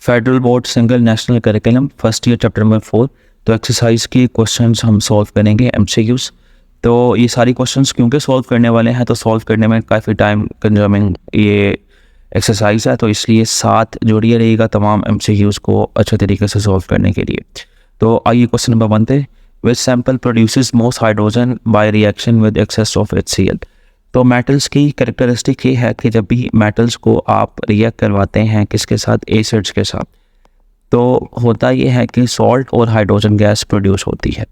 Federal board single national curriculum first year chapter number 4। तो exercise के questions हम solve करेंगे एमसीक्यूज। तो ये सारी क्वेश्चंस क्योंकि सॉल्व करने वाले हैं तो सॉल्व करने में काफ़ी टाइम कंज्यूमिंग ये एक्सरसाइज है, तो इसलिए साथ जोड़िए रहेगा तमाम एमसीक्यूज को अच्छे तरीके से सॉल्व करने के लिए। तो आइए क्वेश्चन नंबर 1 पे, which sample produces most hydrogen by reaction with excess of HCl। तो मेटल्स की कैरेक्टरिस्टिक ये है कि जब भी मेटल्स को आप रिएक्ट करवाते हैं किसके साथ, एसिड्स के साथ, तो होता ये है कि सॉल्ट और हाइड्रोजन गैस प्रोड्यूस होती है।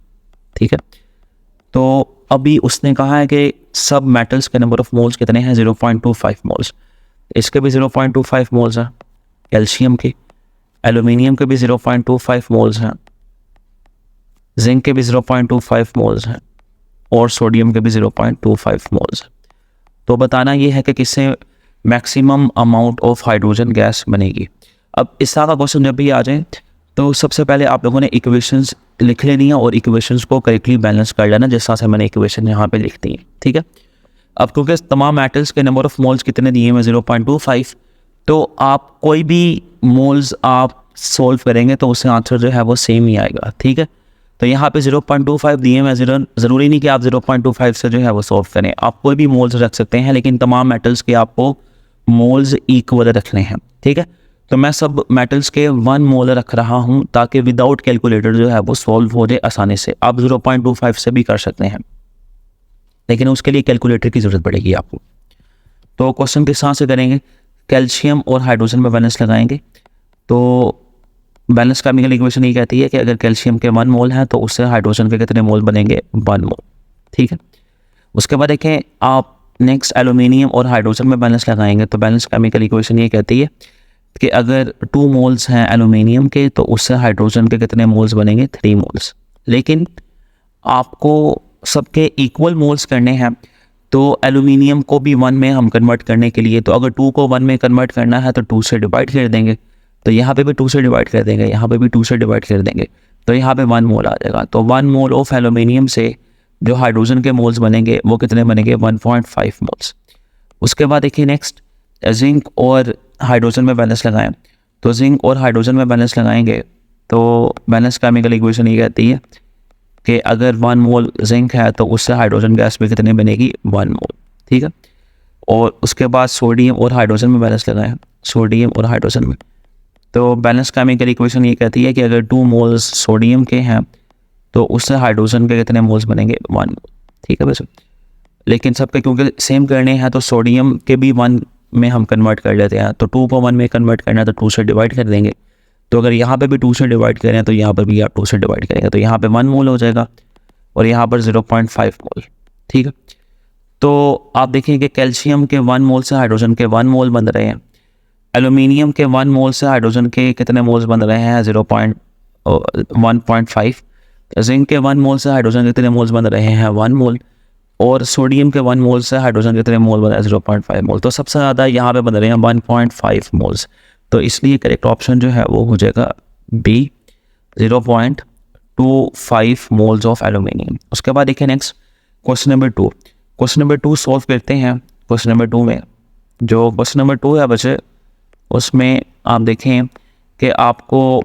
ठीक है, तो अभी उसने कहा है कि सब मेटल्स के नंबर ऑफ मोल्स कितने हैं, 0.25 मोल्स। इसके भी 0.25 मोल्स हैं, कैल्शियम के, एल्यूमिनियम के भी 0.25 मोल्स हैं, जिंक के भी 0.25 मोल्स हैं और सोडियम के भी 0.25 मोल्स हैं। तो बताना ये है कि किससे maximum amount of hydrogen gas बनेगी। अब इस तरह का क्वेश्चन जब भी आ जाए तो सबसे पहले आप लोगों ने इक्वेशंस लिख लेनी है और इक्वेशंस को करेक्टली बैलेंस कर लेना, जिस तरह से मैंने इक्वेशन यहाँ पे लिख दी है। ठीक है, अब क्योंकि तमाम मेटल्स के नंबर ऑफ मोल्स कितने दिए हैं 0.25, तो आप कोई भी मोल्स आप सोल्व करेंगे तो उससे आंसर जो है वो सेम ही आएगा। ठीक है, तो यहाँ पे 0.25 दिए हैं, ज़रूरी नहीं कि आप 0.25 से जो है वो सॉल्व करें, आप कोई भी मोल्स रख सकते हैं, लेकिन तमाम मेटल्स के आपको मोल्स इक्वल रखने हैं। ठीक है, तो मैं सब मेटल्स के 1 मोल रख रहा हूँ ताकि विदाउट कैलकुलेटर जो है वो सॉल्व हो जाए आसानी से। आप 0.25 से भी कर सकते हैं, लेकिन उसके लिए कैलकुलेटर की ज़रूरत पड़ेगी आपको। तो क्वेश्चन किस तरह से करेंगे, कैल्शियम और हाइड्रोजन में बैलेंस लगाएंगे। तो बैलेंस केमिकल इक्वेशन ये कहती है कि अगर कैल्शियम के 1 मोल हैं तो उससे हाइड्रोजन के कितने मोल बनेंगे, 1 मोल। ठीक है, उसके बाद देखें आप नेक्स्ट एल्यूमिनियम और हाइड्रोजन में बैलेंस लगाएंगे। तो बैलेंस केमिकल इक्वेशन ये कहती है कि अगर 2 मोल्स हैं एल्यूमिनियम के तो उससे हाइड्रोजन के कितने मोल्स बनेंगे, 3 मोल्स। लेकिन आपको सबके इक्वल मोल्स करने हैं, तो एल्यूमिनियम को भी 1 में हम कन्वर्ट करने के लिए, तो अगर 2 को 1 में कन्वर्ट करना है तो 2 से डिवाइड कर देंगे, तो यहाँ पे भी 2 से डिवाइड कर देंगे, यहाँ पे भी 2 से डिवाइड कर देंगे, तो यहाँ पे 1 मोल आ जाएगा। तो 1 मोल ऑफ एल्यूमिनियम से जो हाइड्रोजन के मोल्स बनेंगे वो कितने बनेंगे, 1.5 मोल्स। उसके बाद देखिए नेक्स्ट जिंक और हाइड्रोजन में बैलेंस लगाएं। तो जिंक और हाइड्रोजन में बैलेंस लगाएंगे तो बैलेंस केमिकल इक्वेशन ये कहती है कि अगर 1 मोल जिंक है तो उससे हाइड्रोजन गैस भी कितनी बनेगी, 1 मोल। ठीक है, और उसके बाद सोडियम और हाइड्रोजन में बैलेंस लगाएं, सोडियम और हाइड्रोजन में। तो बैलेंस केमिकल इक्वेशन ये कहती है कि अगर 2 मोल्स सोडियम के हैं तो उससे हाइड्रोजन के कितने मोल्स बनेंगे, 1 मोल। ठीक है वैसे, लेकिन सबके क्योंकि सेम करने हैं तो सोडियम के भी 1 में हम कन्वर्ट कर लेते हैं, तो 2 को 1 में कन्वर्ट करना है तो 2 से डिवाइड कर देंगे। तो अगर यहाँ पे भी 2 से डिवाइड करें तो यहाँ पर भी आप 2 से डिवाइड करेंगे, तो यहाँ पे 1 मोल हो जाएगा और यहाँ पर 0.5 मोल। ठीक है, तो आप देखें कि कैल्शियम के 1 मोल से हाइड्रोजन के 1 मोल बन रहे हैं, एल्यूमिनियम के 1 मोल से हाइड्रोजन के कितने मोल्स बन रहे हैं, 1.5। जिंक के 1 मोल से हाइड्रोजन के कितने मोल्स बन रहे हैं, 1 मोल, और सोडियम के 1 मोल से हाइड्रोजन के कितने मोल बन रहे हैं, 0.5 मोल। तो सबसे ज़्यादा यहाँ पे बन रहे हैं 1.5 मोल्स। तो इसलिए करेक्ट ऑप्शन जो है वो हो जाएगा बी, 0.25 मोल्स ऑफ एल्यूमिनियम। उसके बाद देखिए next question number 2। Question number 2 solve करते हैं। क्वेश्चन नंबर 2 में जो क्वेश्चन नंबर 2 है बच्चे, उसमें आप देखें कि आपको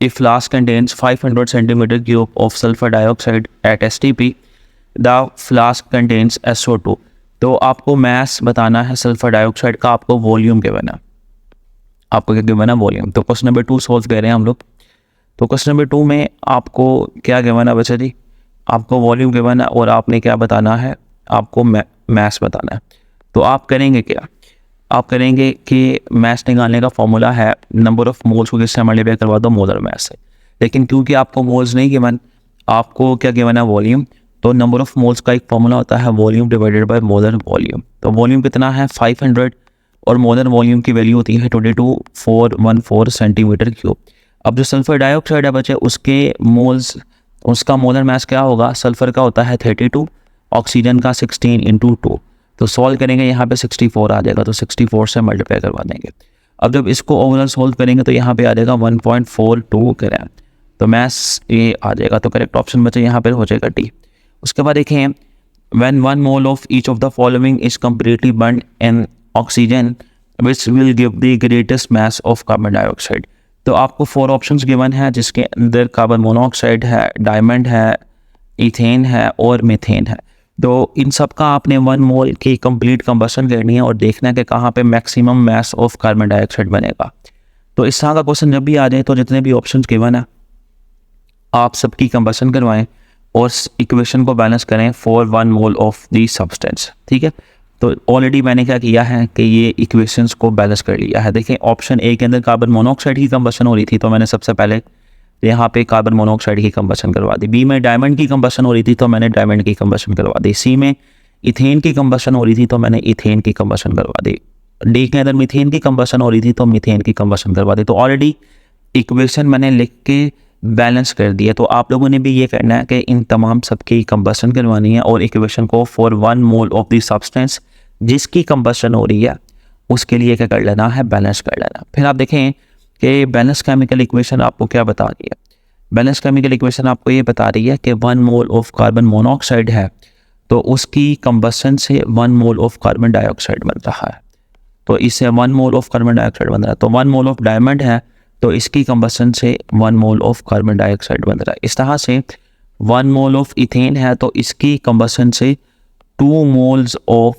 if flask contains 500 centimetre cube of sulphur dioxide eight STP, the flask contains SO2। तो आपको मैस बताना है सल्फर डाइऑक्साइड का, आपको वॉल्यूम गिवन है, आपको क्या गिवन है, वॉल्यूम। तो क्वेश्चन नंबर 2 सॉल्व कर रहे हैं हम लोग। तो क्वेश्चन नंबर 2 में आपको क्या गिवन है बच्चा जी, आपको वॉल्यूम गिवन है और आपने क्या बताना है, आपको मैस बताना है। तो आप करेंगे क्या, आप करेंगे कि मैस निकालने का फॉर्मूला है नंबर ऑफ मोल्स को किससे मल्टीप्लाई करवा दो, मोलर मैस से। लेकिन क्योंकि आपको मोल्स नहीं गिवन, आपको क्या गिवन है, वॉल्यूम। तो नंबर ऑफ मोल्स का एक फॉर्मूला होता है volume divided by molar volume. तो वॉल्यूम कितना है, 500, और मोलर वॉल्यूम की वैल्यू होती है 22,414 सेंटीमीटर क्यूब। अब जो सल्फर डाइऑक्साइड है बच्चे, उसके मोल्स, उसका मोलर मैस क्या होगा, सल्फर का होता है 32, ऑक्सीजन का 16 × 2। तो सॉल्व करेंगे, यहाँ पे 64 आ जाएगा, तो 64 से मल्टीप्लाई करवा देंगे। अब जब इसको ओवरऑल सॉल्व करेंगे तो यहाँ पे आ जाएगा 1.42 ग्राम, तो मैस ये आ जाएगा। तो करेक्ट ऑप्शन बच्चे यहाँ पर हो जाएगा डी। उसके बाद देखें, when 1 mole of each of the following is completely burned in oxygen, which will give the greatest mass of carbon dioxide। तो आपको 4 ऑप्शंस गिवन है जिसके अंदर कार्बन मोनोऑक्साइड है, डायमंड है, इथेन है और मीथेन है। तो इन सब का आपने 1 मोल की कंप्लीट कंबशन करनी है और देखना है कि कहाँ पे maximum mass of carbon dioxide बनेगा। तो इस तरह का क्वेश्चन जब भी आ जाए तो जितने भी ऑप्शंस गिवन है आप सबकी कंबशन करवाएं और इक्वेशन को बैलेंस करें for 1 mole of the substance. ठीक है, तो ऑलरेडी मैंने क्या किया है कि ये इक्वेशंस को बैलेंस कर लिया है। देखें ऑप्शन ए के अंदर कार्बन मोनोऑक्साइड की कंबशन हो रही थी तो मैंने सबसे पहले यहाँ पे कार्बन मोनोऑक्साइड की कंबशन करवा दी। बी में डायमंड की कंबशन हो रही थी तो मैंने डायमंड की कंबशन करवा दी। सी में इथेन की कंबशन हो रही थी तो मैंने इथेन की कंबशन करवा दी। डी के अंदर मीथेन की कंबशन हो रही थी तो मीथेन की कंबशन करवा दी। तो ऑलरेडी इक्वेशन मैंने लिख के बैलेंस कर दिया। तो आप लोगों ने भी ये करना है कि इन तमाम सबकी कंबशन करवानी है और इक्वेशन को for 1 mole of the substance जिसकी कंबशन हो रही है उसके लिए क्या कर लेना है, बैलेंस कर लेना। फिर आप देखें कि बैलेंस केमिकल इक्वेशन आपको क्या बता रही है। बैलेंस केमिकल इक्वेशन आपको ये बता रही है कि 1 मोल ऑफ कार्बन मोनोऑक्साइड है तो उसकी कंबशन से 1 मोल ऑफ कार्बन डाइऑक्साइड बन रहा है। तो इससे 1 मोल ऑफ कार्बन डाइऑक्साइड बन रहा है। तो 1 मोल ऑफ डायमंड है तो इसकी कंबशन से 1 मोल ऑफ कार्बन डाइऑक्साइड बन रहा है। इस तरह से 1 मोल ऑफ इथेन है तो इसकी कंबशन से 2 मोल्स ऑफ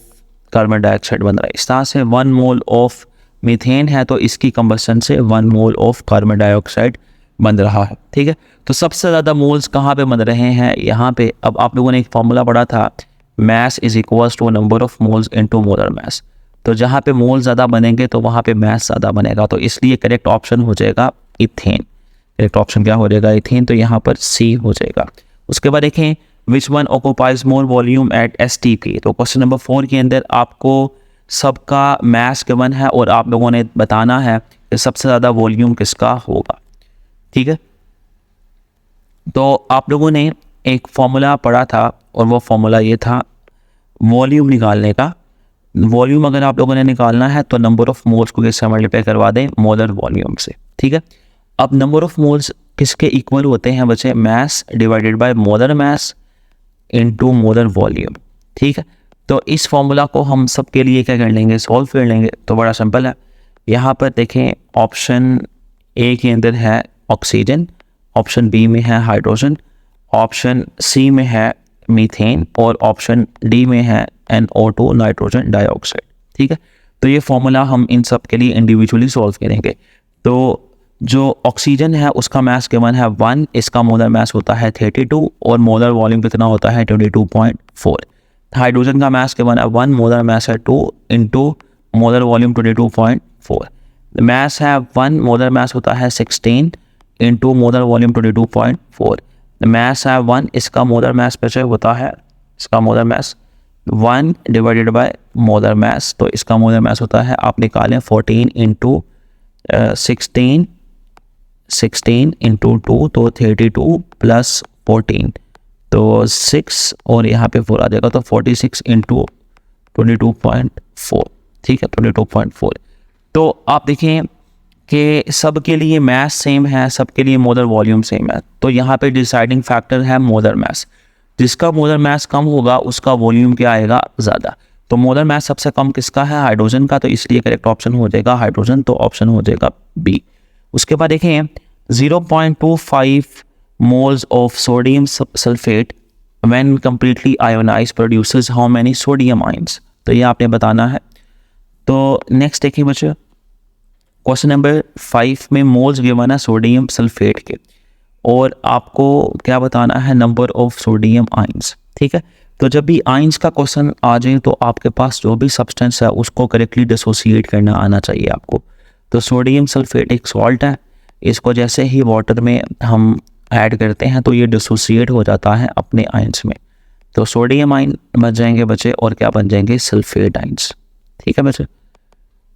कार्बन डाइऑक्साइड बन रहा है। इस तरह से 1 मोल ऑफ मीथेन है तो इसकी कंबशन से 1 मोल ऑफ कार्बन डाइऑक्साइड बन रहा है। ठीक है, तो सबसे ज़्यादा मोल्स कहाँ पे बन रहे हैं, यहाँ पे। अब आप लोगों ने एक फॉर्मूला पढ़ा था, mass is equals to number of moles into molar mass. तो जहाँ पे मोल ज़्यादा बनेंगे तो वहाँ पे मैस ज़्यादा बनेगा। तो इसलिए करेक्ट ऑप्शन हो जाएगा इथेन। करेक्ट ऑप्शन क्या हो जाएगा, इथेन। तो यहाँ पर सी हो जाएगा। उसके बाद देखें which one occupies more volume at STP। तो क्वेश्चन नंबर 4 के अंदर आपको सबका मैस गिवन है और आप लोगों ने बताना है कि सबसे ज़्यादा वॉल्यूम किसका होगा। ठीक है, तो आप लोगों ने एक फॉर्मूला पढ़ा था और वो फॉर्मूला ये था वॉल्यूम निकालने का। वॉल्यूम अगर आप लोगों ने निकालना है तो नंबर ऑफ मोल्स को किससे मल्टीप्लाई करवा दें, मोलर वॉल्यूम से। ठीक है, अब नंबर ऑफ मोल्स किसके इक्वल होते हैं बच्चे, mess divided by molar mass into molar volume. ठीक है, तो इस फॉर्मूला को हम सब के लिए क्या कर लेंगे, सॉल्व कर लेंगे। तो बड़ा सिंपल है, यहाँ पर देखें ऑप्शन ए के अंदर है ऑक्सीजन, ऑप्शन बी में है हाइड्रोजन, ऑप्शन सी में है मीथेन और ऑप्शन डी में है NO2 नाइट्रोजन डाइऑक्साइड। ठीक है, तो ये फॉर्मूला हम इन सब के लिए इंडिविजुअली सॉल्व करेंगे। तो जो ऑक्सीजन है उसका मास गिवन है 1, इसका मोलर मास होता है 32 और मोलर वॉल्यूम कितना होता है 22.4। हाइड्रोजन का मास गिवन है 1, मोलर मास है 2 इंटू मोलर वॉल्यूम 22.4। मास है 1, मोलर मास होता है 16 इंटू मोलर वॉल्यूम 22.4। मास है 1, इसका मोलर मास बचे होता है, इसका molar mass 1 divided by molar mass. तो इसका मोलर मास होता है, आप निकालें 14 इंटू 16 इंटू 2 तो 32 प्लस 14 तो 6 और यहाँ पे 4 आ जाएगा। तो 46 इंटू 22.4। ठीक है, 22.4। तो आप देखें कि सब के लिए मास सेम है, सब के लिए मोलर वॉल्यूम सेम है। तो यहाँ पे डिसाइडिंग फैक्टर है मोलर मास। जिसका मोलर मास कम होगा उसका वॉल्यूम क्या आएगा, ज़्यादा। तो मोलर मास सबसे कम किसका है, हाइड्रोजन का। तो इसलिए करेक्ट ऑप्शन हो जाएगा हाइड्रोजन। तो ऑप्शन हो जाएगा बी। उसके बाद देखें 0.25 moles of sodium sulphate when completely ionize produces how many sodium ions. तो ये आपने बताना है। तो नेक्स्ट देखिए बच्चे, क्वेश्चन नंबर 5 में मोल्स गिवन है सोडियम सल्फेट के और आपको क्या बताना है, नंबर ऑफ सोडियम आयंस। ठीक है, तो जब भी आयंस का क्वेश्चन आ जाए तो आपके पास जो भी सब्सटेंस है उसको करेक्टली डिसोसिएट करना आना चाहिए आपको। तो सोडियम सल्फेट एक सॉल्ट है, इसको जैसे ही वाटर में हम ऐड करते हैं तो ये डिसोसिएट हो जाता है अपने आयंस में। तो सोडियम आयन बन जाएंगे बच्चे और क्या बन जाएंगे, सल्फेट आयंस। ठीक है बच्चे,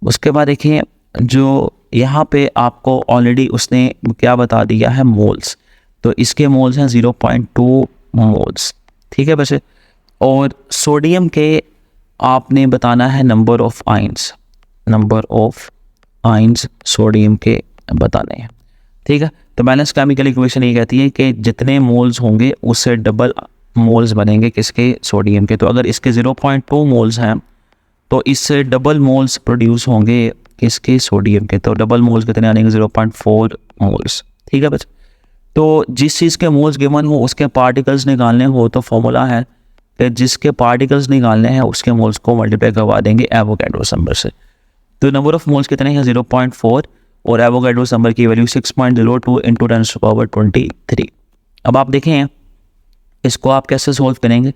उसके बाद देखिए जो यहाँ पे आपको ऑलरेडी उसने क्या बता दिया है, मोल्स। तो इसके मोल्स हैं 0.2 मोल्स। ठीक है बच्चे, और सोडियम के आपने बताना है number of ions, number of ions sodium के बताने हैं। ठीक है, तो बैलेंस केमिकल इक्वेशन ये कहती है कि जितने मोल्स होंगे उससे डबल मोल्स बनेंगे किसके, सोडियम के। तो अगर इसके 0.2 मोल्स हैं तो इससे डबल मोल्स प्रोड्यूस होंगे किसके, सोडियम के। तो डबल मोल्स कितने आएंगे, 0.4 मोल्स। ठीक है बच्चे, तो जिस चीज़ के मोल्स गिवन हो उसके पार्टिकल्स निकालने हो तो फॉर्मूला है कि जिसके पार्टिकल्स निकालने हैं उसके मोल्स को मल्टीप्लाई करवा देंगे एवोगैड्रोस नंबर से। तो नंबर ऑफ मोल्स कितने हैं, 0.4, और एवोगैड्रोस नंबर की वैल्यू 6.02 इंटू 10⁻23। अब आप देखें इसको आप कैसे सोल्व करेंगे।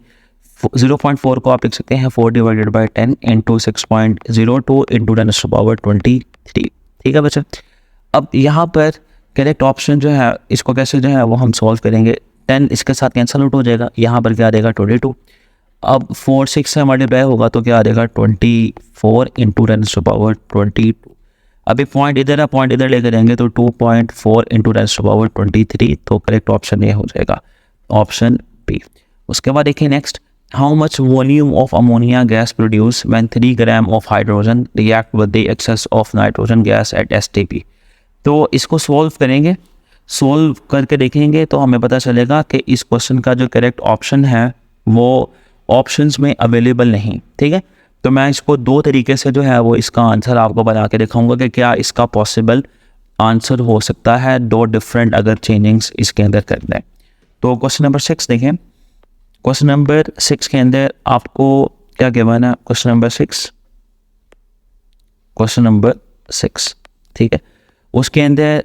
0.4 को आप लिख सकते हैं 4/10 इंटू 6.02 इंटू 10⁻23। ठीक है बच्चे, अब यहाँ पर करेक्ट ऑप्शन जो है इसको कैसे जो है वो हम सॉल्व करेंगे। 10 इसके साथ कैंसल आउट हो जाएगा, यहाँ पर क्या आ जाएगा 22। अब 4 6 से मल्टीप्लाई होगा तो क्या आ जाएगा 24 इंटू 10⁻22। अभी पॉइंट इधर है, पॉइंट इधर लेकर जाएंगे तो 2.4 इंटू 10⁻23। तो करेक्ट ऑप्शन ये हो जाएगा ऑप्शन बी। उसके बाद देखिए next, how much volume of ammonia gas produce when 3 gram of hydrogen react with the excess of nitrogen gas at STP। तो इसको सॉल्व करेंगे, सॉल्व करके देखेंगे तो हमें पता चलेगा कि इस क्वेश्चन का जो करेक्ट ऑप्शन है वो ऑप्शंस में अवेलेबल नहीं। ठीक है, तो मैं इसको दो तरीके से जो है वो इसका आंसर आपको बना के दिखाऊंगा कि क्या इसका पॉसिबल आंसर हो सकता है, दो डिफरेंट अगर चेंजिंग्स इसके अंदर कर दें। तो क्वेश्चन नंबर 6 देखें, क्वेश्चन नंबर 6 के अंदर आपको क्या गिवन है, क्वेश्चन नंबर 6, ठीक है, उसके अंदर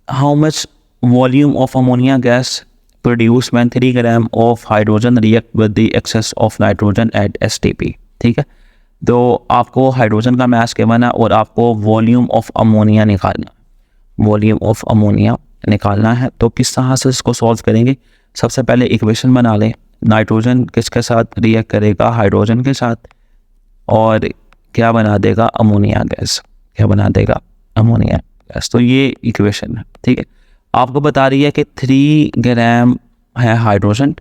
how much volume of ammonia gas produce when 3 gram of hydrogen react with the excess of nitrogen at STP। ठीक है, तो आपको हाइड्रोजन का मास गिवन है और आपको वॉल्यूम ऑफ अमोनिया निकालना है। तो किस तरह से इसको सॉल्व करेंगे, सबसे पहले इक्वेशन बना लें, नाइट्रोजन किसके साथ रिएक्ट करेगा, हाइड्रोजन के साथ, और क्या बना देगा, अमोनिया गैस, तो ये इक्वेशन है। ठीक है, आपको बता रही है कि 3 ग्राम है हाइड्रोजन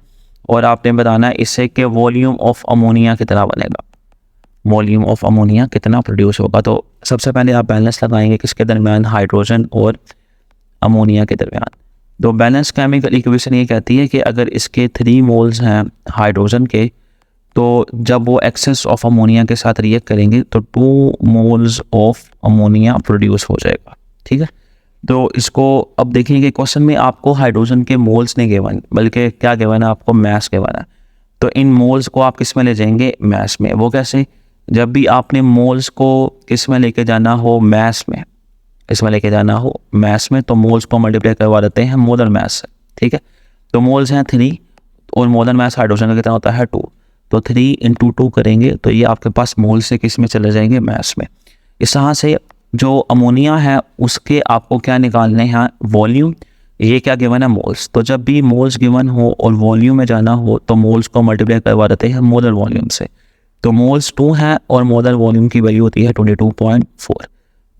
और आपने बताना है इससे कि वॉल्यूम ऑफ अमोनिया कितना बनेगा, वॉल्यूम ऑफ अमोनिया कितना प्रोड्यूस होगा। तो सबसे पहले आप बैलेंस लगाएंगे किसके दरमियान, हाइड्रोजन और अमोनिया के दरमियान। तो बैलेंस केमिकल इक्वेशन ये कहती है कि अगर इसके 3 मोल्स हैं हाइड्रोजन के, तो जब वो एक्सेस ऑफ अमोनिया के साथ रिएक्ट करेंगे तो 2 मोल्स ऑफ अमोनिया प्रोड्यूस हो जाएगा। ठीक है, तो इसको अब देखेंगे क्वेश्चन में आपको हाइड्रोजन के मोल्स नहीं गिवन, बल्कि क्या गिवन है, आपको मास गिवन है। तो इन मोल्स को आप किस में ले जाएंगे, मास में। वो कैसे, जब भी आपने मोल्स को किस में लेके जाना हो, मास में, इसमें लेके जाना हो मास में, तो मोल्स को मल्टीप्लाई करवा देते हैं मोलर मास से। ठीक है, तो मोल्स हैं 3 और मोलर मास हाइड्रोजन का कितना होता है 2, तो 3 इंटू 2 करेंगे तो ये आपके पास मोल से किस में चले जाएंगे, मास में। इस तरह से जो अमोनिया है उसके आपको क्या निकालने हैं, वॉल्यूम, ये क्या गिवन है, मोल्स। तो जब भी मोल्स गिवन हो और वॉल्यूम में जाना हो तो मोल्स को मल्टीप्लाई करवा देते हैं मोलर वॉल्यूम से। तो मोल्स 2 हैं और मोलर वॉल्यूम की वैल्यू होती है 22.4,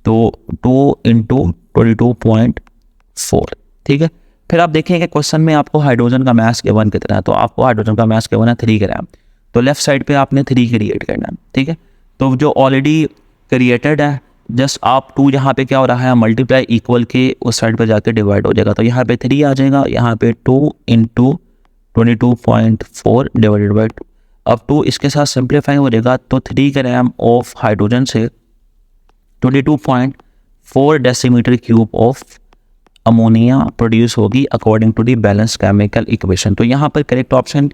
तो 2 इंटू 22.4। ठीक है, फिर आप देखेंगे क्वेश्चन में आपको हाइड्रोजन का मास गिवन कितना है, तो आपको हाइड्रोजन का मास गिवन है 3 ग्राम, तो लेफ्ट साइड पे आपने 3 क्रिएट करना है। ठीक है, तो जो ऑलरेडी क्रिएटेड है जस्ट आप 2 यहाँ पे क्या हो रहा है, मल्टीप्लाई इक्वल के उस साइड पे जाके डिवाइड हो जाएगा, तो यहाँ पे 3 आ जाएगा, यहाँ पे 2 इंटू 22.4 डिवाइडेड बाई 2। अब 2 इसके साथ सिंप्लीफाई हो जाएगा, तो 3 ग्राम ऑफ हाइड्रोजन से 22.4 decimetre cube of ammonia produce होगी according to the balance chemical equation. तो यहाँ पर करेक्ट ऑप्शन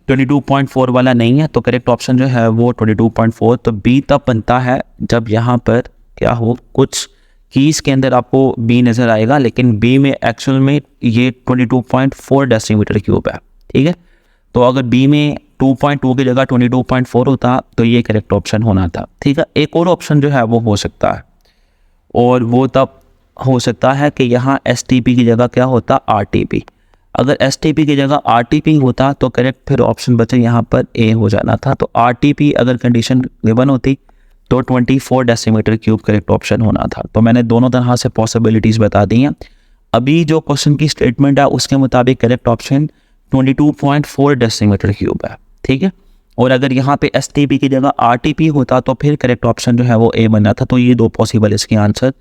22.4 वाला नहीं है, तो करेक्ट ऑप्शन जो है वो 22.4। तो बी तब बनता है जब यहाँ पर क्या हो, कुछ कीज़ के अंदर आपको बी नज़र आएगा लेकिन बी में एक्चुअल में ये 22.4 डेसीमीटर क्यूब है। ठीक है, तो अगर बी में 2.2 की जगह 22.4 होता तो ये करेक्ट ऑप्शन होना था। ठीक है, एक और ऑप्शन जो है वो हो सकता है, और वो तब हो सकता है कि यहाँ STP की जगह क्या होता, RTP। अगर STP की जगह RTP होता तो करेक्ट फिर ऑप्शन बचे यहाँ पर A हो जाना था। तो RTP अगर कंडीशन गिवन होती तो 24 डेसीमीटर क्यूब करेक्ट ऑप्शन होना था। तो मैंने दोनों तरह से पॉसिबिलिटीज़ बता दी हैं। अभी जो क्वेश्चन की स्टेटमेंट है उसके मुताबिक करेक्ट ऑप्शन 22.4 डेसीमीटर क्यूब है। ठीक है, और अगर यहाँ पे STP की जगह RTP होता तो फिर करेक्ट ऑप्शन जो है वो A बनना था। तो ये 2 पॉसिबल इसके आंसर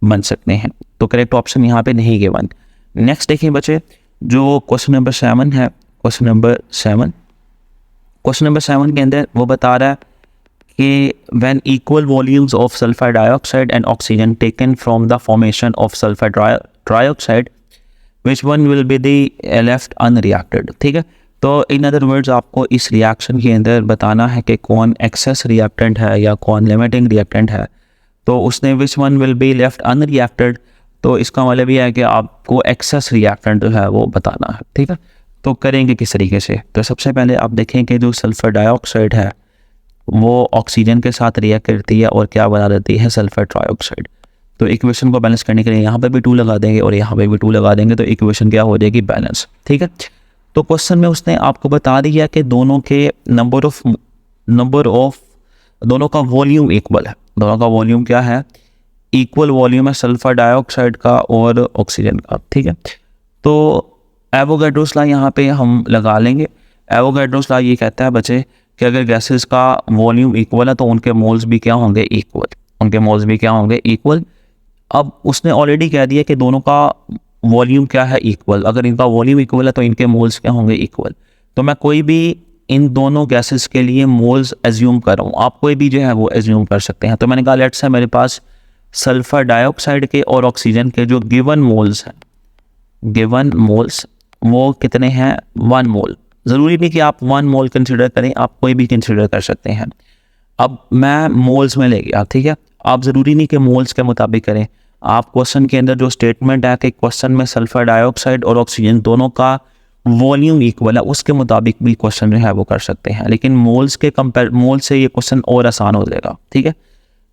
बन सकते हैं, तो करेक्ट ऑप्शन यहाँ पे नहीं गिवन। नेक्स्ट देखिए बच्चे, जो क्वेश्चन नंबर 7 है, क्वेश्चन नंबर 7 के अंदर वो बता रहा है कि when equal volumes of sulfur dioxide and oxygen taken from the formation of sulfur trioxide, which one will be the left unreacted। ठीक है, तो इन अदर वर्ड्स आपको इस रिएक्शन के अंदर बताना है कि कौन एक्सेस रिएक्टेंट है या कौन लिमिटिंग रिएक्टेंट है। तो उसने which one will be left unreacted, तो इसका मतलब ये है कि आपको एक्सेस रिएक्टेंट जो है वो बताना है। ठीक है, तो करेंगे किस तरीके से। तो सबसे पहले आप देखें कि जो सल्फर डाइऑक्साइड है वो ऑक्सीजन के साथ रिएक्ट करती है और क्या बना देती है, सल्फर ट्राइऑक्साइड। तो इक्वेशन को बैलेंस करने के लिए यहाँ पे भी 2 लगा देंगे और यहाँ पे भी 2 लगा देंगे, तो इक्वेशन क्या हो जाएगी, बैलेंस। ठीक है, तो क्वेश्चन में उसने आपको बता दिया कि दोनों के नंबर ऑफ दोनों का वॉल्यूम इक्वल है। दोनों का वॉल्यूम क्या है, इक्वल वॉल्यूम है सल्फर डाइऑक्साइड का और ऑक्सीजन का। ठीक है, तो एवोगाड्रोस लॉ यहाँ पे हम लगा लेंगे। एवोगाड्रोस लॉ ये कहता है बच्चे कि अगर गैसेस का वॉल्यूम इक्वल है तो उनके मोल्स भी क्या होंगे, इक्वल। उनके मोल्स भी क्या होंगे, इक्वल। अब उसने ऑलरेडी कह दिया कि दोनों का वॉल्यूम क्या है, इक्वल। अगर इनका वॉल्यूम इक्वल है तो इनके मोल्स क्या होंगे, इक्वल। तो मैं कोई भी इन दोनों गैसेस के लिए मोल्स एज्यूम कर रहा हूँ, आप कोई भी जो है वो एज्यूम कर सकते हैं। तो मैंने कहा लेट्स से मेरे पास सल्फर डाइऑक्साइड के और ऑक्सीजन के जो गिवन मोल्स हैं, गिवन मोल्स वो कितने हैं, 1 मोल। ज़रूरी नहीं कि आप 1 मोल कंसिडर करें, आप कोई भी कंसिडर कर सकते हैं। अब मैं मोल्स में ले गया, ठीक है, आप ज़रूरी नहीं कि मोल्स के मुताबिक करें। आप क्वेश्चन के अंदर जो स्टेटमेंट है कि क्वेश्चन में सल्फर डाइऑक्साइड और ऑक्सीजन दोनों का वॉल्यूम इक्वल है, उसके मुताबिक भी क्वेश्चन जो है वो कर सकते हैं। लेकिन मोल्स से ये क्वेश्चन और आसान हो जाएगा। ठीक है,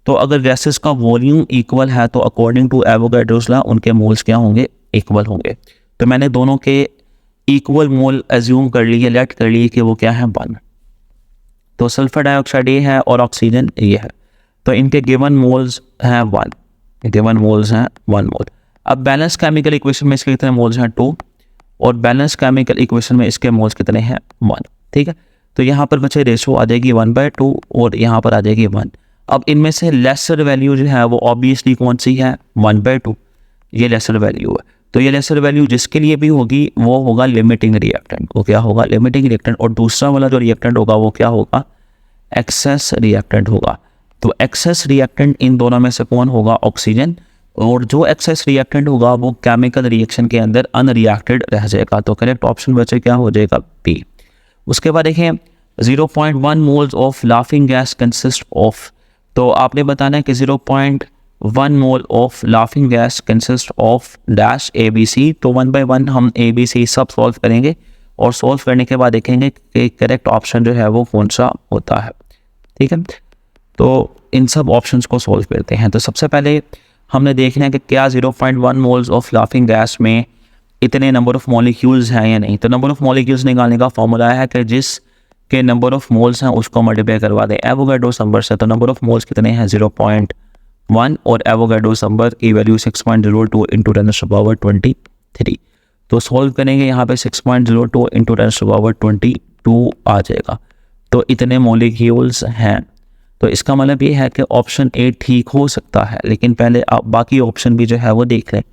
तो अगर गैसेस का वॉल्यूम इक्वल है तो अकॉर्डिंग टू एवोगाड्रोस लॉ उनके मोल्स क्या होंगे, इक्वल होंगे। तो मैंने दोनों के इक्वल मोल एज्यूम कर लिए, लेट कर लिए कि वो क्या है, 1। तो सल्फर डाइऑक्साइड ये है और ऑक्सीजन ये है, तो इनके गिवन मोल्स हैं 1, गिवन मोल्स हैं 1 मोल। अब बैलेंस केमिकल इक्वेशन में इसके कितने मोल्स हैं, 2, और बैलेंस केमिकल इक्वेशन में इसके मोल्स कितने हैं, 1। ठीक है, तो यहाँ पर बच्चे रेशो आ जाएगी 1/2 और यहाँ पर आ जाएगी 1। अब इनमें से लेसर वैल्यू जो है वो ऑब्वियसली कौन सी है, 1/2, ये लेसर वैल्यू है। तो ये लेसर वैल्यू जिसके लिए भी होगी वो होगा लिमिटिंग रिएक्टेंट। वो क्या होगा, लिमिटिंग रिएक्टेंट। और दूसरा वाला जो रिएक्टेंट होगा वो क्या होगा, एक्सेस रिएक्टेंट होगा। तो एक्सेस रिएक्टेंट इन दोनों में से कौन होगा, ऑक्सीजन। और जो एक्सेस रिएक्टेंट होगा वो केमिकल रिएक्शन के अंदर अनरिएक्टेड रह जाएगा। तो करेक्ट ऑप्शन बचे क्या हो जाएगा, बी। उसके बाद देखें 0.1 moles of laughing gas consist of, तो आपने बताना है कि 0.1 mole of laughing gas consist of dash ABC। तो 1 by 1 हम ABC सब सॉल्व करेंगे और सॉल्व करने के बाद देखेंगे कि करेक्ट ऑप्शन जो है वो कौन सा होता है। ठीक है, तो इन सब ऑप्शंस को सॉल्व करते हैं। तो सबसे पहले हमने देखना है कि क्या 0.1 मोल्स ऑफ लाफिंग गैस में इतने नंबर ऑफ मॉलिक्यूल्स हैं या नहीं। तो नंबर ऑफ मॉलिक्यूल्स निकालने का फॉर्मूला है कि जिस के नंबर ऑफ मोल्स हैं उसको मल्टीप्लाई करवा दें एवोगाड्रोस नंबर से। तो नंबर ऑफ मोल्स कितने हैं, 0.1, और एवोगाड्रोस नंबर की वैल्यू 6.02 इंटू 10⁻23। तो सॉल्व करेंगे, यहाँ पे 6.02 इंटू 10⁻22 आ जाएगा। तो इतने मॉलिक्यूल्स हैं। तो इसका मतलब ये है कि ऑप्शन ए ठीक हो सकता है, लेकिन पहले आप बाकी ऑप्शन भी जो है वो देख लें।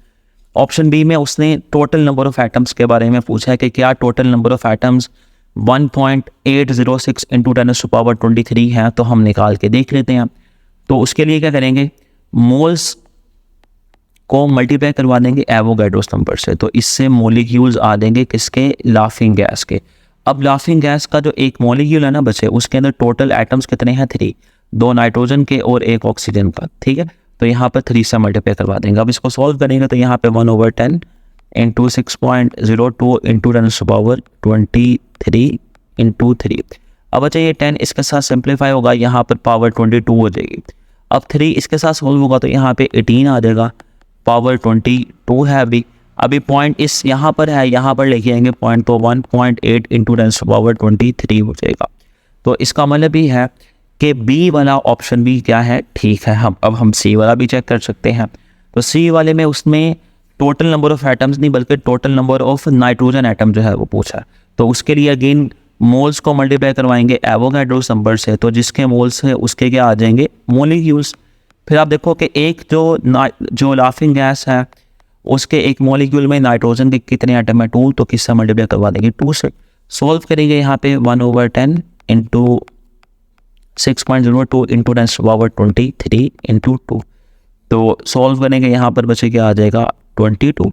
ऑप्शन बी में उसने टोटल नंबर ऑफ एटम्स के बारे में पूछा है कि क्या total number of atoms 1.806 into 10⁻23 हैं। तो हम निकाल के देख लेते हैं। तो उसके लिए क्या करेंगे, मोल्स को मल्टीप्लाई करवा देंगे एवोगाड्रोस नंबर से। तो इससे मॉलिक्यूल्स आ देंगे किसके, लाफिंग गैस के। अब लाफिंग गैस का जो एक मॉलिक्यूल है ना बच्चे, उसके अंदर टोटल एटम्स कितने हैं, 3, 2 नाइट्रोजन के और 1 ऑक्सीजन का। ठीक है, तो यहाँ पर 3 से मल्टीप्लाई करवा देंगे। अब इसको सॉल्व करेंगे तो यहाँ पे 1/10 इंटू 6.02 इंटू 10⁻23 इंटू 3। अब अच्छा ये 10 इसके साथ सिंप्लीफाई होगा, यहाँ पर पावर 22 हो जाएगी। अब 3 इसके साथ सॉल्व होगा तो यहाँ पे 18 आ जाएगा, पावर 22 है अभी पॉइंट इस यहाँ पर है, यहाँ पर लेके आएंगे पॉइंट, तो 1.8 इंटू 10⁻23 हो जाएगा। तो इसका मतलब ही है कि बी वाला ऑप्शन भी क्या है, ठीक है। हम सी वाला भी चेक कर सकते हैं। तो सी वाले में उसमें टोटल नंबर ऑफ एटम्स नहीं बल्कि total number of nitrogen atom जो है वो पूछा है। तो उसके लिए अगेन मोल्स को मल्टीप्लाई करवाएंगे एवोगाड्रोस नंबर से। तो जिसके मोल्स है उसके क्या आ जाएंगे, मॉलिक्यूल्स। फिर आप देखो कि एक जो लाफिंग गैस है उसके एक मॉलिक्यूल में नाइट्रोजन के कितने एटम है, 2। तो किससे मल्टीप्लाई करवा देंगे, 2 से। सॉल्व करेंगे यहाँ पे 1/10 इंटू 6.02 इंटू 10⁻23 इंटू 2। तो सॉल्व करेंगे यहाँ पर बचे क्या आ जाएगा 22।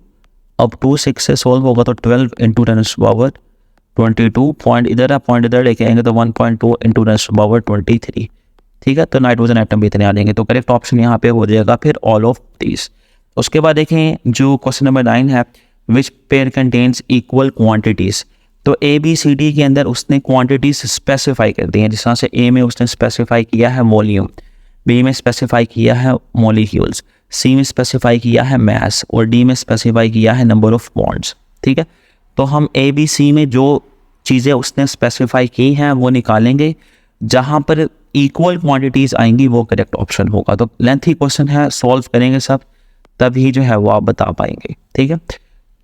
अब 2 6 से सॉल्व होगा तो 12 इंटू 10⁻22 पॉइंट इधर है, पॉइंट इधर लेके आएंगे तो 1.2 इंटू 10⁻23। ठीक है, तो नाइट्रोजन एटम भी इतने आ जाएंगे। तो करेक्ट ऑप्शन यहाँ पे हो जाएगा फिर ऑल ऑफ दीज। उसके बाद देखें जो क्वेश्चन नंबर 9 है, which pair contains equal quantities. तो ए बी सी डी के अंदर उसने क्वांटिटीज स्पेसिफाई कर दी हैं। जिस तरह से ए में उसने स्पेसिफाई किया है वॉल्यूम, बी में स्पेसिफाई किया है मॉलिक्यूल्स, सी में स्पेसिफाई किया है मास और डी में स्पेसिफाई किया है नंबर ऑफ बॉन्ड्स। ठीक है, तो हम ए बी सी में जो चीज़ें उसने स्पेसिफाई की हैं वो निकालेंगे, जहाँ पर इक्वल क्वांटिटीज़ आएंगी वो करेक्ट ऑप्शन होगा। तो लेंथी क्वेश्चन है, सॉल्व करेंगे सब तभी जो है वो आप बता पाएंगे। ठीक है,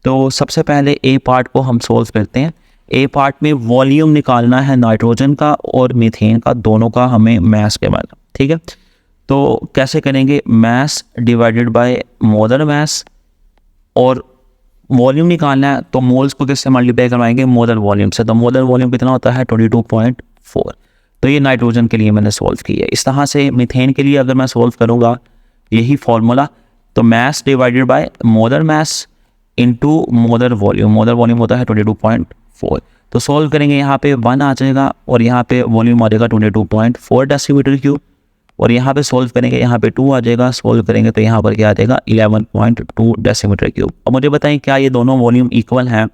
तो सबसे पहले ए पार्ट को हम सॉल्व करते हैं। ए पार्ट में वॉल्यूम निकालना है नाइट्रोजन का और मीथेन का, दोनों का हमें मास के बारे। ठीक है, तो कैसे करेंगे, mass divided by molar mass, और वॉल्यूम निकालना है तो मोल्स को किससे मल्टीप्लाई करवाएंगे, मोलर वॉल्यूम से। तो मोलर वॉल्यूम कितना होता है 22.4। तो ये नाइट्रोजन के लिए मैंने सॉल्व किया है। इस तरह से मीथेन के लिए अगर मैं सॉल्व करूँगा यही फॉर्मूला, तो mass divided by molar mass into molar volume होता है 22.4। तो सॉल्व करेंगे, यहाँ पे 1 आ जाएगा और यहाँ पे वॉल्यूम आ जाएगा 22.4 डेसीमीटर क्यूब, और यहाँ पे सॉल्व करेंगे यहाँ पे 2 आ जाएगा, सॉल्व करेंगे तो यहाँ पर क्या आ जाएगा 11.2 डेसीमीटर क्यूब। अब मुझे बताएं क्या ये दोनों वॉल्यूम इक्वल हैं,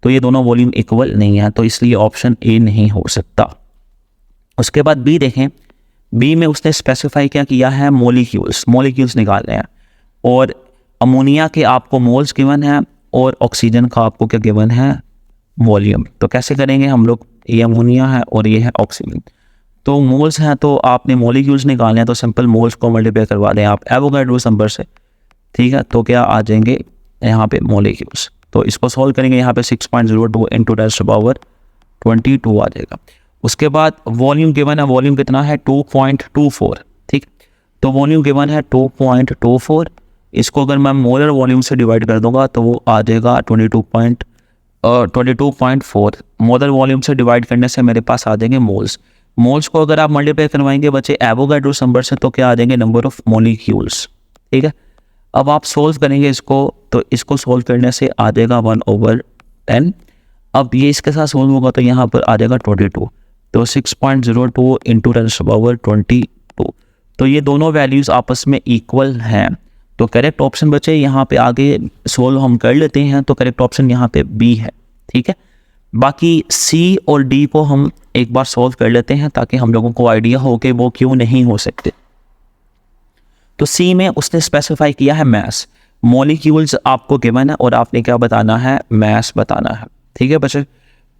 तो ये दोनों वॉल्यूम इक्वल नहीं है, तो इसलिए ऑप्शन ए नहीं हो सकता। उसके बाद बी देखें, बी में उसने स्पेसिफाई क्या किया है, मॉलिक्यूल्स निकालने हैं, और अमोनिया के आपको मोल्स गिवन है और ऑक्सीजन का आपको क्या गिवन है, वॉल्यूम। तो कैसे करेंगे हम लोग, ये अमोनिया है और ये है ऑक्सीजन, तो मोल्स हैं तो आपने मॉलिक्यूल्स निकालने हैं, तो सिंपल मोल्स को मल्टीप्लाई करवा दें आप एवोगाड्रोस नंबर से। ठीक है, तो क्या आ जाएंगे यहाँ पे मॉलिक्यूल्स। तो इसको सॉल्व करेंगे, यहाँ पे 6.02 इंटू 10⁻22 आ जाएगा। उसके बाद वॉल्यूम गिवन है, वॉल्यूम कितना है 2.24। ठीक, तो वॉल्यूम गिवन है 2.24, इसको अगर मैं मोलर वॉल्यूम से डिवाइड कर दूंगा तो वो आ जाएगा 22.4। मोलर वॉल्यूम से डिवाइड करने से मेरे पास आ जाएंगे मोल्स को अगर आप मल्टीप्लाई करवाएंगे बच्चे एवोगाड्रोस नंबर से तो क्या आ जाएंगे नंबर ऑफ मॉलिक्यूल्स। ठीक है, अब आप सोल्व करेंगे इसको, तो इसको सोल्व करने से आ जाएगा 1/10। अब ये इसके साथ सोल्व होगा तो यहाँ पर आ जाएगा 22, तो 6.02 इंटू 10⁻22। तो ये दोनों वैल्यूज़ आपस में इक्वल हैं, तो करेक्ट ऑप्शन बचे यहाँ पे आगे सोल्व हम कर लेते हैं, तो करेक्ट ऑप्शन यहाँ पे बी है। ठीक है, बाकी सी और डी को हम एक बार सॉल्व कर लेते हैं ताकि हम लोगों को आइडिया हो कि वो क्यों नहीं हो सकते। तो सी में उसने स्पेसिफाई किया है मास, मॉलिक्यूल्स आपको गिवन है और आपने क्या बताना है, मास बताना है। ठीक है बच्चे,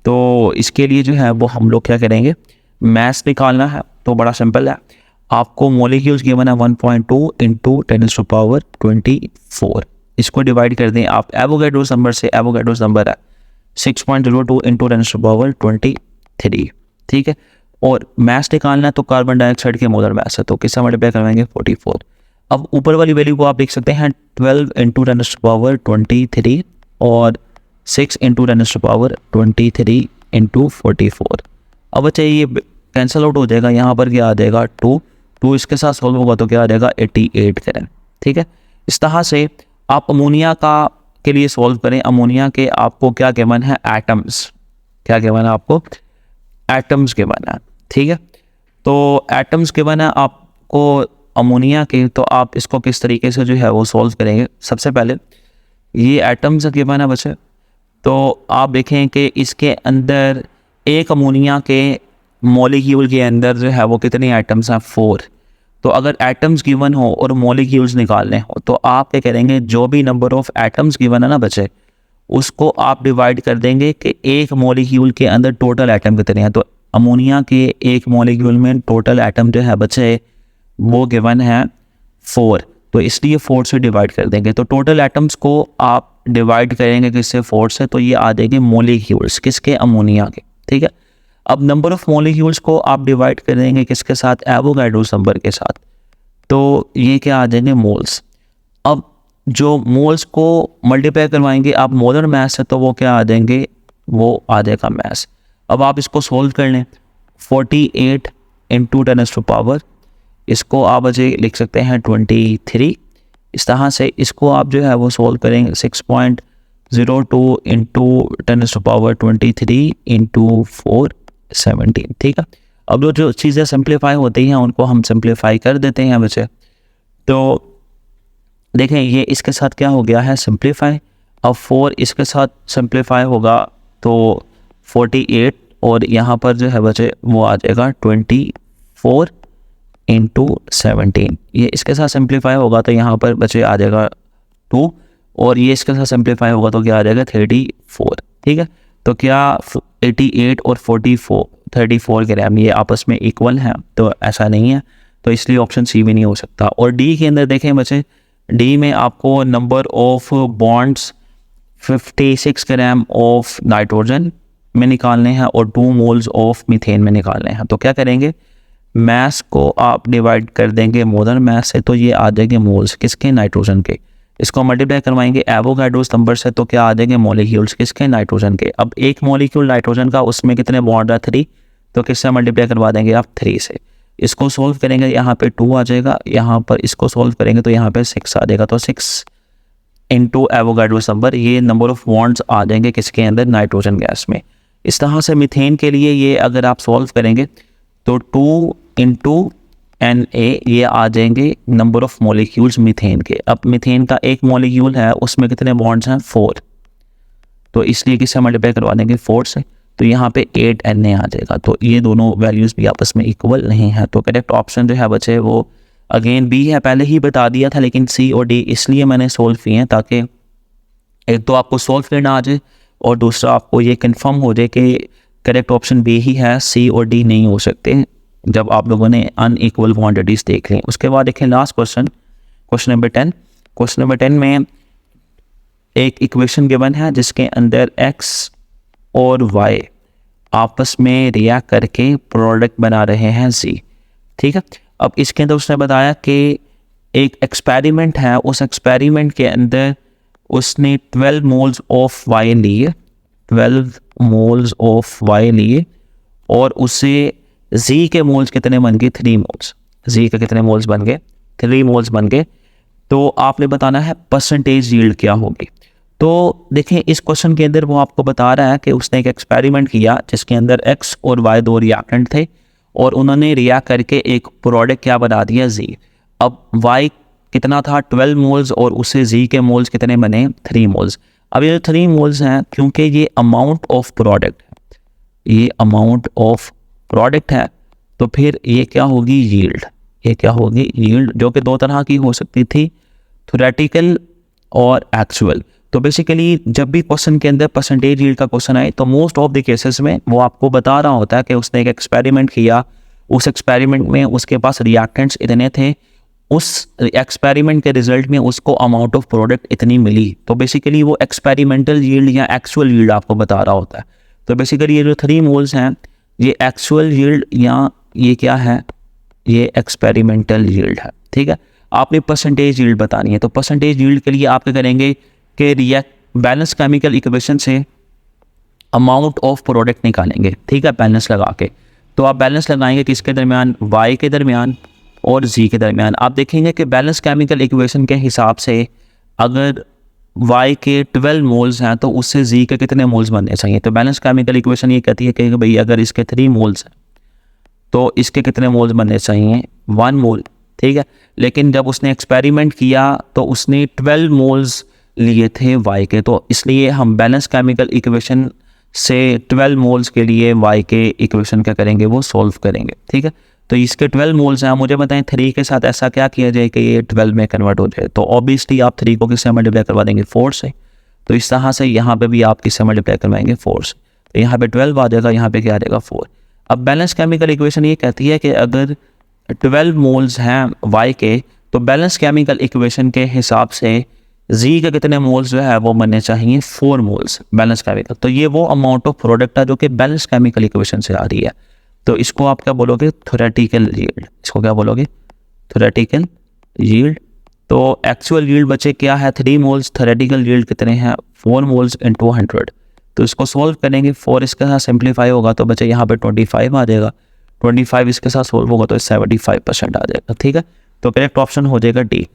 तो इसके लिए जो है वो हम लोग क्या करेंगे, मास निकालना है। तो बड़ा सिंपल है, आपको मॉलिक्यूल्स गिवन है 1.2 इंटू 10⁻24। इसको डिवाइड कर दें आप एवोगाड्रोस नंबर से, एवोगाड्रोस नंबर है 6.02 इंटू 10⁻23। ठीक है, और मास निकालना है तो कार्बन डाइऑक्साइड के मोलर मास है, तो किससे मल्टीप्लाई करवाएंगे 44। अब ऊपर वाली वैल्यू को आप देख सकते हैं 12 इंटू 10⁻23 और 6 इंटू 10⁻23 इंटू 44। अब अच्छा ये कैंसिल आउट हो जाएगा, यहाँ पर क्या आ जाएगा 2 इसके साथ सॉल्व होगा तो क्या आ जाएगा 88 करें। ठीक है, इस तरह से आप अमोनिया का के लिए सॉल्व करें। अमोनिया के आपको क्या गिवन है, एटम्स, क्या गिवन है आपको, एटम्स गिवन है। ठीक है, तो एटम्स गिवन है आपको अमोनिया के, तो आप इसको किस तरीके से जो है वो सॉल्व करेंगे। सबसे पहले ये एटम्स गिवन है बच्चे, तो आप देखें कि इसके अंदर एक अमोनिया के मॉलिक्यूल के अंदर जो है वो कितने एटम्स हैं, 4। तो अगर एटम्स गिवन हो और मॉलिक्यूल्स निकालने हो तो आप क्या करेंगे, जो भी नंबर ऑफ एटम्स गिवन है ना बच्चे, उसको आप डिवाइड कर देंगे कि एक मॉलिक्यूल के अंदर टोटल एटम कितने हैं। तो अमोनिया के एक मॉलिक्यूल में टोटल एटम जो है बच्चे वो गिवन है 4, तो इसलिए 4 से डिवाइड कर देंगे। तो टोटल एटम्स को आप डिवाइड करेंगे किससे, 4 से, तो ये आ जाएंगे मॉलिक्यूल्स किसके, अमोनिया के। ठीक है, अब नंबर ऑफ मॉलिक्यूल्स को आप डिवाइड कर देंगे किसके साथ, एवोगाड्रोस नंबर के साथ, तो ये क्या आ जाएंगे मोल्स। अब जो मोल्स को मल्टीप्लाई करवाएंगे आप मोलर मास है तो वो क्या आ जाएंगे, वो आ जाएगा मास। अब आप इसको सोल्व कर लें, 48 इंटू 10⁻⁴, इसको आप बच्चे लिख सकते हैं 23। इस तरह से इसको आप जो है वो सोल्व करेंगे 6.02 इंटू 10⁻23 इंटू 4 17। ठीक है, अब जो चीज़ें सिंप्लीफाई होती हैं उनको हम सिंप्लीफाई कर देते हैं बच्चे। तो देखें ये इसके साथ क्या हो गया है सिंप्लीफाई, अब 4 इसके साथ सिंप्लीफाई होगा तो 48, और यहाँ पर जो है बच्चे वो आ जाएगा 24 इंटू 17। ये इसके साथ सिंप्लीफाई होगा तो यहाँ पर बच्चे आ जाएगा 2, और ये इसके साथ सिंप्लीफाई होगा तो क्या आ जाएगा 34। ठीक है, तो क्या 88 और 34 ग्राम ये आपस में इक्वल हैं? तो ऐसा नहीं है, तो इसलिए ऑप्शन सी भी नहीं हो सकता। और डी के अंदर देखें बच्चे, डी में आपको number of bonds 56 gram of nitrogen में निकालने हैं और 2 मोल्स ऑफ मीथेन में निकालने हैं। तो क्या करेंगे, मैस को आप डिवाइड कर देंगे मोलर मैस से, तो ये आ जाएंगे मोल्स किसके, नाइट्रोजन के। इसको मल्टीप्लाई करवाएंगे एवोगाड्रोस नंबर से, तो क्या आ जाएंगे मॉलिक्यूल्स किसके, नाइट्रोजन के। अब एक मॉलिक्यूल नाइट्रोजन का, उसमें कितने बॉन्ड है 3, तो किससे मल्टीप्लाई करवा देंगे आप 3 से। इसको सोल्व करेंगे, यहाँ पे 2 आ जाएगा, यहाँ पर इसको सोल्व करेंगे तो यहाँ पे 6 आ जाएगा, तो 6 इंटू एवोगाड्रोस नंबर, ये नंबर ऑफ बॉन्ड्स आ जाएंगे किसके अंदर, नाइट्रोजन गैस में। इस तरह से मीथेन के लिए ये अगर आप सॉल्व करेंगे तो 2 इंटू Na ये आ जाएंगे नंबर ऑफ मॉलिक्यूल्स मीथेन के। अब मीथेन का एक मॉलिक्यूल है, उसमें कितने बॉन्ड्स हैं 4, तो इसलिए किससे मल्टीप्लाई करवा देंगे 4 से, तो यहाँ पे 8 Na आ जाएगा। तो ये दोनों वैल्यूज़ भी आपस में इक्वल नहीं है, तो करेक्ट ऑप्शन जो है बच्चे वो अगेन बी है। पहले ही बता दिया था, लेकिन सी और डी इसलिए मैंने सोल्व किए हैं ताकि एक तो आपको सोल्व करना आ जाए और दूसरा आपको ये कंफर्म हो जाए कि करेक्ट ऑप्शन बी ही है, सी और डी नहीं हो सकते जब आप लोगों ने अनइक्वल क्वांटिटीज़ देख लें। उसके बाद देखें last question, question number 10। Question number 10 में एक इक्वेशन गिवन है जिसके अंदर x और y आपस में रिएक्ट करके प्रोडक्ट बना रहे हैं z। ठीक है, अब इसके अंदर उसने बताया कि एक एक्सपेरिमेंट है, उस एक्सपेरिमेंट के अंदर उसने 12 मोल्स ऑफ y लिए, 12 मोल्स ऑफ y लिए, और उससे z के मोल्स कितने बन गए, 3 मोल्स। z के कितने मोल्स बन गए, 3 मोल्स बन गए। तो आपने बताना है परसेंटेज यील्ड क्या होगी। तो देखें इस क्वेश्चन के अंदर वो आपको बता रहा है कि उसने एक एक्सपेरिमेंट किया जिसके अंदर x और y 2 रिएक्टेंट थे, और उन्होंने रिएक्ट करके एक प्रोडक्ट क्या बना दिया, z। अब y कितना था 12 मोल्स, और उससे z के मोल्स कितने बने, 3 मोल्स। अब ये 3 मोल्स हैं, क्योंकि ये अमाउंट ऑफ प्रोडक्ट है, ये अमाउंट ऑफ प्रोडक्ट है, तो फिर ये क्या होगी, यील्ड। ये क्या होगी, यील्ड, जो कि 2 तरह की हो सकती थी, थ्योरेटिकल और एक्चुअल। तो बेसिकली जब भी क्वेश्चन के अंदर परसेंटेज यील्ड का क्वेश्चन आए तो मोस्ट ऑफ द केसेस में वो आपको बता रहा होता है कि उसने एक एक्सपेरिमेंट किया, उस एक्सपेरिमेंट में उसके पास रिएक्टेंट्स इतने थे, उस एक्सपेरिमेंट के रिजल्ट में उसको अमाउंट ऑफ प्रोडक्ट इतनी मिली। तो बेसिकली वो एक्सपेरिमेंटल यील्ड या एक्चुअल यील्ड आपको बता रहा होता है। तो बेसिकली ये जो 3 मोल्स हैं, ये एक्चुअल यील्ड या ये क्या है, ये एक्सपेरिमेंटल यील्ड है। ठीक है, आपने परसेंटेज यील्ड बतानी है। तो परसेंटेज यील्ड के लिए आप क्या करेंगे कि रिएक्ट बैलेंस केमिकल इक्वेशन से अमाउंट ऑफ प्रोडक्ट निकालेंगे। ठीक है, बैलेंस लगा के। तो आप बैलेंस लगाएंगे किसके दरमियान, y के दरमियान और z के दरमियान। आप देखेंगे कि बैलेंस केमिकल इक्वेशन के हिसाब से अगर y के 12 मोल्स हैं तो उससे z के कितने मोल्स बनने चाहिए। तो बैलेंस केमिकल इक्वेशन ये कहती है कि भाई अगर इसके 3 मोल्स हैं तो इसके कितने मोल्स बनने चाहिए, 1 मोल। ठीक है, लेकिन जब उसने एक्सपेरिमेंट किया तो उसने 12 मोल्स लिए थे y के, तो इसलिए हम बैलेंस केमिकल इक्वेशन से 12 मोल्स के लिए y के इक्वेशन क्या करेंगे, वो सॉल्व करेंगे। ठीक है, तो इसके 12 मोल्स हैं, मुझे बताएं 3 के साथ ऐसा क्या किया जाए कि ये 12 में कन्वर्ट हो जाए। तो ऑब्वियसली आप 3 को किससे मल्टीप्लाई करवा देंगे, 4 से। तो इस तरह से यहाँ पे भी आप किससे मल्टीप्लाई करवाएंगे, 4 से। तो यहाँ पे 12 आ जाएगा, यहाँ पे क्या आ जाएगा, 4। अब बैलेंस केमिकल इक्वेशन ये कहती है कि अगर 12 मोल्स हैं y के, तो बैलेंस केमिकल इक्वेशन के हिसाब से z के कितने मोल्स जो है वो बनने चाहिए, 4 मोल्स बैलेंस केमिकल। तो ये वो अमाउंट ऑफ प्रोडक्ट है जो कि बैलेंस केमिकल इक्वेशन से आ रही है। तो इसको आप क्या बोलोगे, थ्योरेटिकल यील्ड। इसको क्या बोलोगे, थ्योरेटिकल यील्ड। तो एक्चुअल यील्ड बचे क्या है, 3 मोल्स। थ्योरेटिकल यील्ड कितने हैं, 4 मोल्स इंटू 100। तो इसको सॉल्व करेंगे, 4 इसके साथ सिंप्लीफाई होगा तो बचे यहाँ पे 25 आ जाएगा। 25 इसके साथ सोल्व होगा तो 75% आ जाएगा, ठीक है। तो करेक्ट ऑप्शन हो जाएगा डी।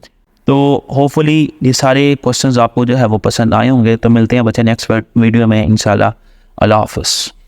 तो होपफुली ये सारे क्वेश्चंस आपको जो है वो पसंद आए होंगे। तो मिलते हैं बच्चे नेक्स्ट वीडियो में इंशाल्लाह। अल्लाह हाफ़िज़।